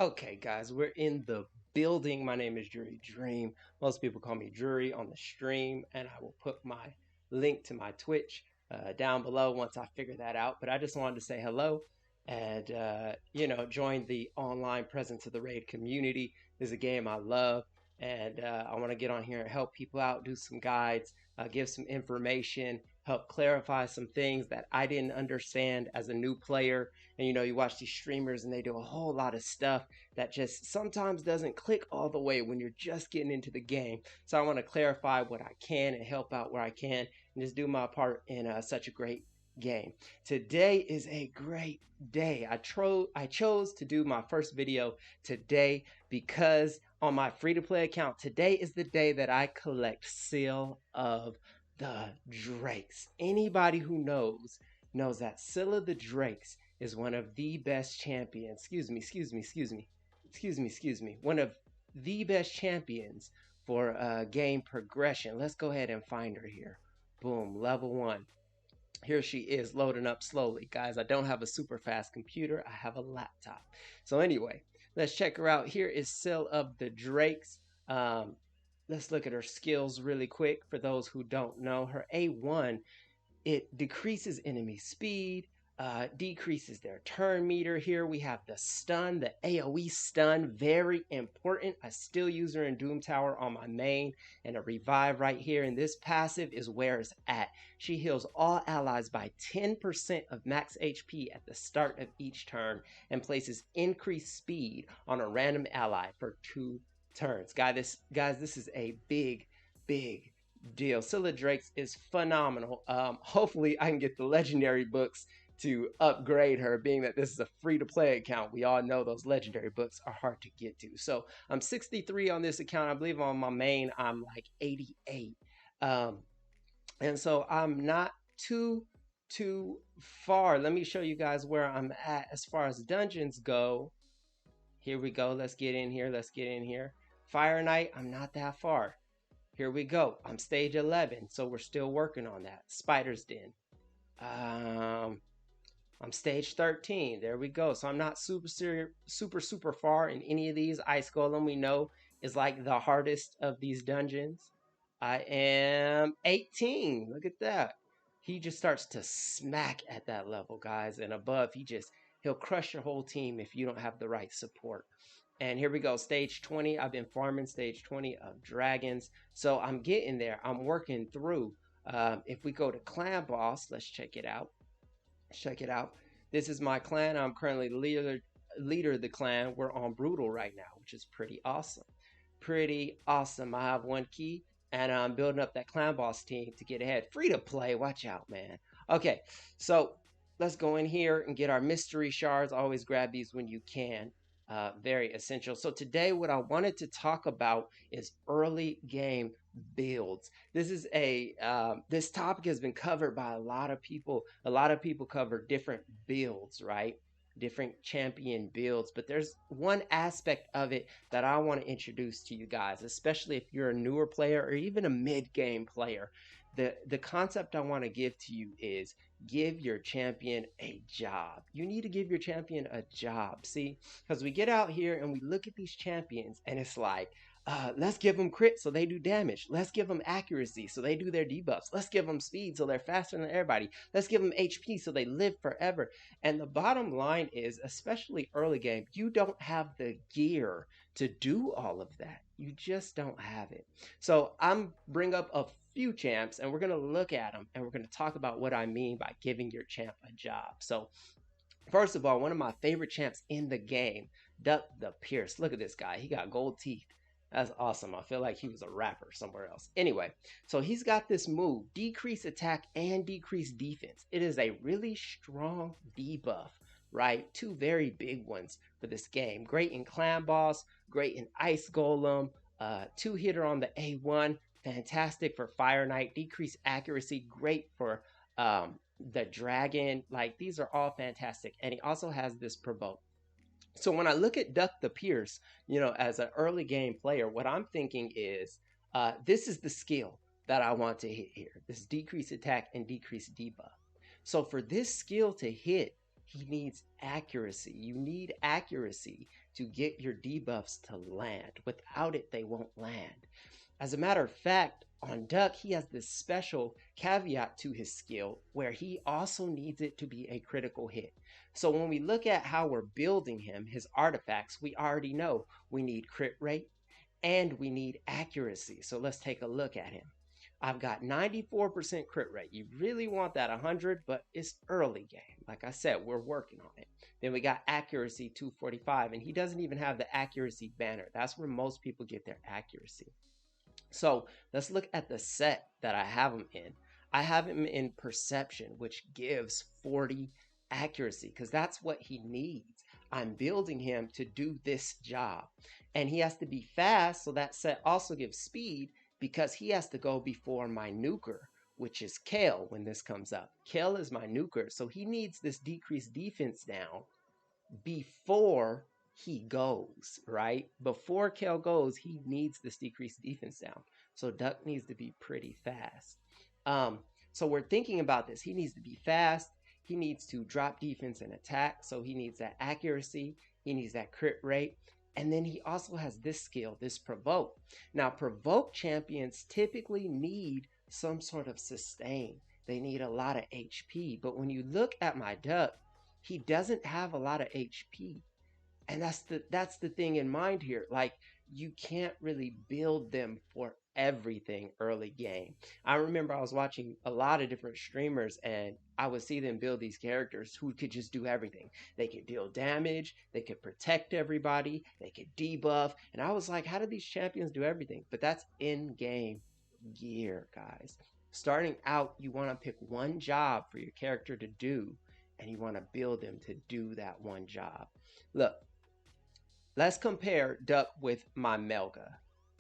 Okay, guys, we're in the building. My name is Drury Dream. Most people call me Drury on the stream, and I will put my link to my Twitch down below once I figure that out. But I just wanted to say hello and, join the online Presence of the Raid community. This is a game I love, and I want to get on here and help people out, do some guides, give some information, help clarify some things that I didn't understand as a new player. And you watch these streamers and they do a whole lot of stuff that just sometimes doesn't click all the way when you're just getting into the game. So I want to clarify what I can and help out where I can and just do my part in such a great game. Today is a great day. I chose to do my first video today because on my free-to-play account, today is the day that I collect Seal of the Drakes. Anybody who knows that Seal of the Drakes is one of the best champions. One of the best champions for game progression. Let's go ahead and find her here. Boom, level 1. Here she is loading up slowly. Guys, I don't have a super fast computer. I have a laptop. So anyway, let's check her out. Here is Seal of the Drakes. Let's look at her skills really quick. For those who don't know, her A1, it decreases enemy speed, decreases their turn meter. Here we have the stun, the AoE stun, very important. I still use her in Doom Tower on my main, and a revive right here. And this passive is where it's at. She heals all allies by 10% of max HP at the start of each turn and places increased speed on a random ally for 2 turns. Guys, this is a big deal. Scylla Drakes is phenomenal. Hopefully I can get the legendary books to upgrade her, being that this is a free-to-play account. We all know those legendary books are hard to get to. So I'm 63 on this account. I believe on my main I'm like 88. And so I'm not too far. Let me show you guys where I'm at as far as dungeons go. Here we go. Let's get in here. Fire Knight, I'm not that far. Here we go. I'm stage 11, so we're still working on that. Spider's Den. I'm stage 13. There we go. So I'm not super far in any of these. Ice Golem, we know, is like the hardest of these dungeons. I am 18. Look at that. He just starts to smack at that level, guys. And above, he'll crush your whole team if you don't have the right support. And here we go, stage 20. I've been farming stage 20 of dragons. So I'm getting there. I'm working through. If we go to clan boss, let's check it out. This is my clan. I'm currently leader of the clan. We're on brutal right now, which is pretty awesome. I have 1 key, and I'm building up that clan boss team to get ahead. Free to play. Watch out, man. Okay, so let's go in here and get our mystery shards. Always grab these when you can. Very essential. So today what I wanted to talk about is early game builds. This topic has been covered by a lot of people. A lot of people cover different builds, right? Different champion builds, but there's one aspect of it that I want to introduce to you guys, especially if you're a newer player or even a mid-game player. The concept I want to give to you is give your champion a job. You need to give your champion a job. See, because we get out here and we look at these champions and it's like, let's give them crit so they do damage. Let's give them accuracy so they do their debuffs. Let's give them speed so they're faster than everybody. Let's give them HP so they live forever. And the bottom line is, especially early game, you don't have the gear to do all of that. You just don't have it. So I'm bring up a few champs and we're going to look at them and we're going to talk about what I mean by giving your champ a job. So first of all, one of my favorite champs in the game, Duck the Pierce. Look at this guy. He got gold teeth. That's awesome. I feel like he was a rapper somewhere else. Anyway, so he's got this move, decrease attack and decrease defense. It is a really strong debuff, right? 2 very big ones for this game. Great in Clan Boss, great in Ice Golem, 2-hitter on the A1, fantastic for Fire Knight, decreased accuracy, great for the Dragon. Like, these are all fantastic. And he also has this provoke. So when I look at Duck the Pierce, as an early game player, what I'm thinking is, this is the skill that I want to hit here. This decrease attack and decrease debuff. So for this skill to hit, He needs accuracy. You need accuracy to get your debuffs to land. Without it, they won't land. As a matter of fact, on Duck, he has this special caveat to his skill where he also needs it to be a critical hit. So when we look at how we're building him, his artifacts, we already know we need crit rate and we need accuracy. So let's take a look at him. I've got 94% crit rate. You really want that 100, but it's early game. Like I said, we're working on it. Then we got accuracy 245, and he doesn't even have the accuracy banner. That's where most people get their accuracy. So let's look at the set that I have him in. I have him in perception, which gives 40 accuracy because that's what he needs. I'm building him to do this job. And he has to be fast, so that set also gives speed because he has to go before my nuker, which is Kale when this comes up. Kale is my nuker, so he needs this decreased defense down before he goes, right? Before Kale goes, he needs this decreased defense down. So Duck needs to be pretty fast. So we're thinking about this. He needs to be fast. He needs to drop defense and attack. So he needs that accuracy. He needs that crit rate. And then he also has this skill, this provoke. Now, provoke champions typically need some sort of sustain. They need a lot of HP. But when you look at my Duck, he doesn't have a lot of HP. And that's the thing in mind here. Like, you can't really build them for everything early game. I remember I was watching a lot of different streamers and I would see them build these characters who could just do everything. They could deal damage, they could protect everybody, they could debuff. And I was like, how do these champions do everything? But that's in-game gear, guys. Starting out, you want to pick one job for your character to do, and you want to build them to do that one job. Look, let's compare Duck with my Melga.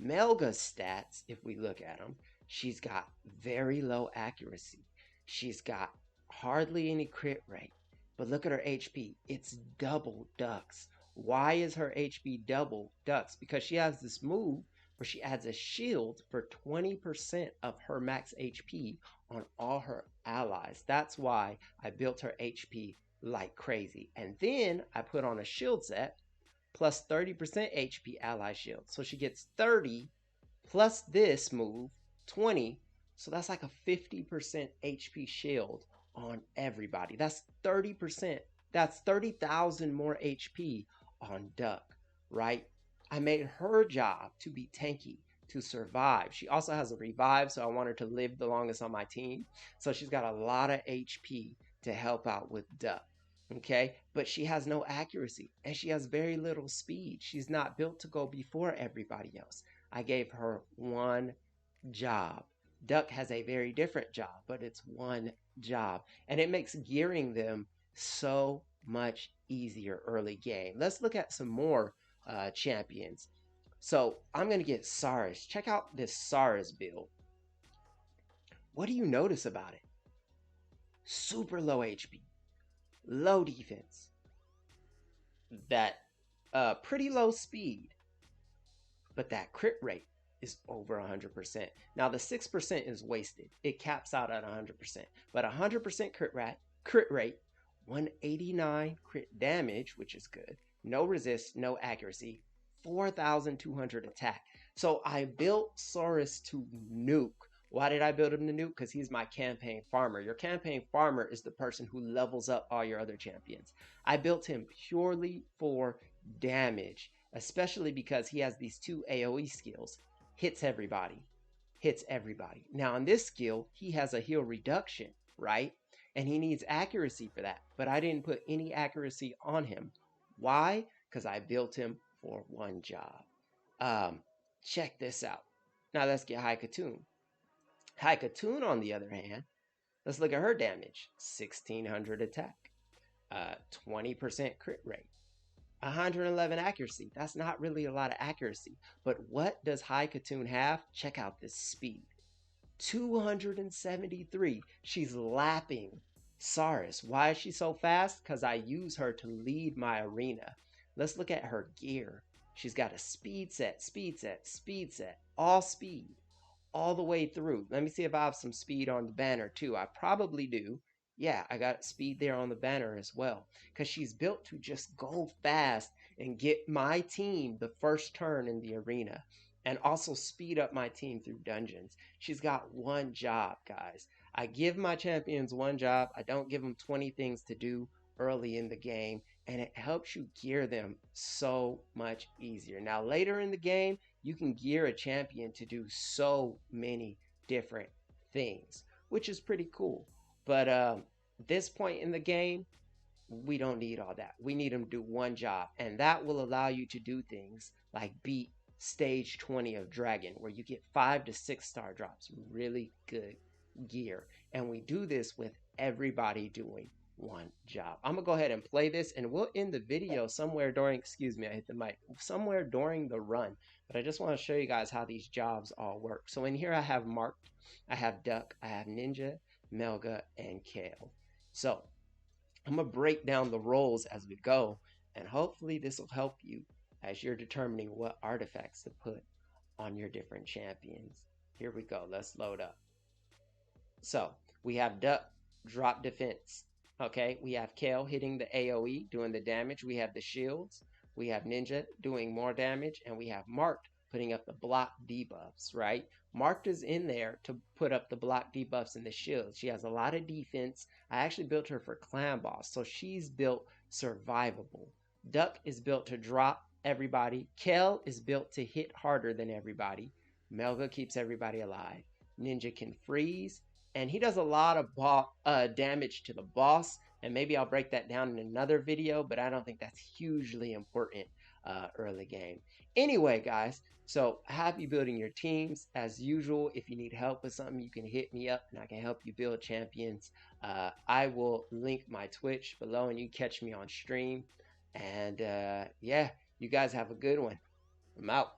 Melga's stats, if we look at them, she's got very low accuracy. She's got hardly any crit rate. But look at her HP. It's double Duck's. Why is her HP double Duck's? Because she has this move where she adds a shield for 20% of her max HP on all her allies. That's why I built her HP like crazy. And then I put on a shield set plus 30% HP ally shield. So she gets 30 plus this move, 20. So that's like a 50% HP shield on everybody. That's 30%. That's 30,000 more HP on Duck, right? I made her job to be tanky, to survive. She also has a revive, so I want her to live the longest on my team. So she's got a lot of HP to help out with Duck. Okay, but she has no accuracy and she has very little speed. She's not built to go before everybody else. I gave her one job. Duck has a very different job, but it's one job. And it makes gearing them so much easier early game. Let's look at some more champions. So I'm going to get Saris. Check out this Saris build. What do you notice about it? Super low HP. Low defense, that pretty low speed, but that crit rate is over 100%. Now the 6% is wasted. It caps out at 100%, but 100% crit rate, 189 crit damage, which is good. No resist, no accuracy, 4,200 attack. So I built Saris to nuke. Why did I build him to nuke? Because he's my campaign farmer. Your campaign farmer is the person who levels up all your other champions. I built him purely for damage, especially because he has these two AoE skills. Hits everybody. Hits everybody. Now on this skill, he has a heal reduction, right? And he needs accuracy for that. But I didn't put any accuracy on him. Why? Because I built him for one job. Check this out. Now let's get High Katoon. High Katoon, on the other hand, let's look at her damage. 1,600 attack, 20% crit rate, 111 accuracy. That's not really a lot of accuracy. But what does High Katoon have? Check out this speed. 273. She's lapping Saris. Why is she so fast? Because I use her to lead my arena. Let's look at her gear. She's got a speed set, all speed, all the way through. Let me see if I have some speed on the banner too. I probably do. Yeah, I got speed there on the banner as well. Because she's built to just go fast and get my team the first turn in the arena. And also speed up my team through dungeons. She's got one job, guys. I give my champions one job. I don't give them 20 things to do early in the game. And it helps you gear them so much easier. Now, later in the game, you can gear a champion to do so many different things, which is pretty cool. But this point in the game, we don't need all that. We need them to do one job, and that will allow you to do things like beat stage 20 of Dragon, where you get 5 to 6 star drops. Really good gear. And we do this with everybody doing one job. I'm gonna go ahead and play this, and we'll end the video somewhere during, excuse me, I hit the mic, somewhere during the run. But I just want to show you guys how these jobs all work. So in here I have marked, I have Duck, I have Ninja, Melga, and Kale. So I'm going to break down the roles as we go, and hopefully this will help you as you're determining what artifacts to put on your different champions. Here we go. Let's load up. So we have Duck, drop defense. Okay, we have Kale hitting the AoE, doing the damage. We have the shields. We have Ninja doing more damage, and we have Marked putting up the block debuffs, right? Marked is in there to put up the block debuffs and the shields. She has a lot of defense. I actually built her for clan boss, so she's built survivable. Duck is built to drop everybody. Kale is built to hit harder than everybody. Melga keeps everybody alive. Ninja can freeze, and he does a lot of damage to the boss, and maybe I'll break that down in another video, but I don't think that's hugely important early game. Anyway, guys, so happy building your teams. As usual, if you need help with something, you can hit me up and I can help you build champions. I will link my Twitch below and you catch me on stream. And yeah, you guys have a good one. I'm out.